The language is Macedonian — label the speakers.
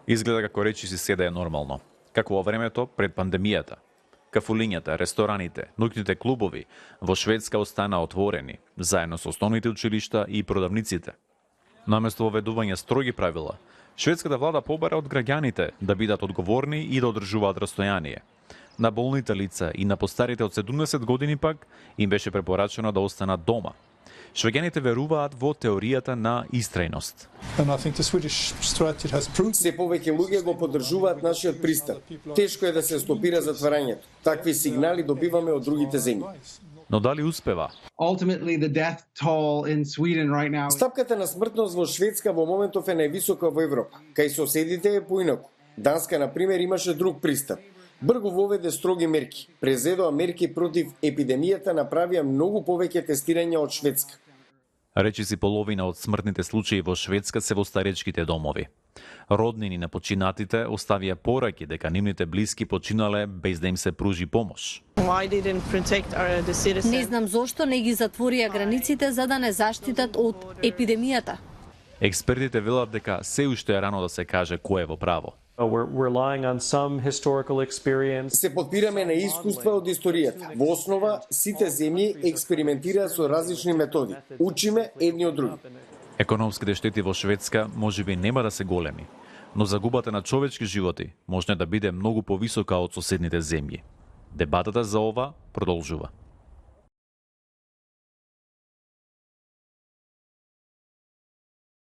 Speaker 1: Изгледа како речиси седа е нормално. Како во времето пред пандемијата. Кафулињата, рестораните, ноќните клубови во Шведска останаа отворени, заедно со основните училишта и продавниците. Наместо воведување строги правила, шведската влада побара од граѓаните да бидат одговорни и да одржуваат растојание. На болните лица и на постарите од 70 години пак им беше препорачено да останат дома. Швеѓаните веруваат во теоријата на истрајност.
Speaker 2: Се повеќе луѓе го поддржуваат нашиот пристап. Тешко е да се стопира затварањето. Такви сигнали добиваме од другите земји.
Speaker 1: Но дали успева?
Speaker 2: Стапката на смртност во Шведска во моментов е највисока во Европа. Кај соседите е поинаку. Данска, например, имаше друг пристап. Бргу воведе строги мерки. Презедоа мерки против епидемијата, направија многу повеќе тестирања од Шведска.
Speaker 1: Речиси половина од смртните случаи во Шведска се во старечките домови. Роднини на починатите оставија пораки дека нивните блиски починале без да им се пружи помош.
Speaker 3: Не знам зошто не ги затворија границите за да не заштитат од епидемијата.
Speaker 1: Експертите велат дека се уште е рано да се каже кој е во право.
Speaker 2: Се подпираме на искуства од историјата. Во основа, сите земји експериментираат со различни методи. Учиме едни од други.
Speaker 1: Економските штети во Шведска можеби нема да се големи, но загубата на човечки животи може да биде многу повисока од соседните земји. Дебатата за ова продолжува.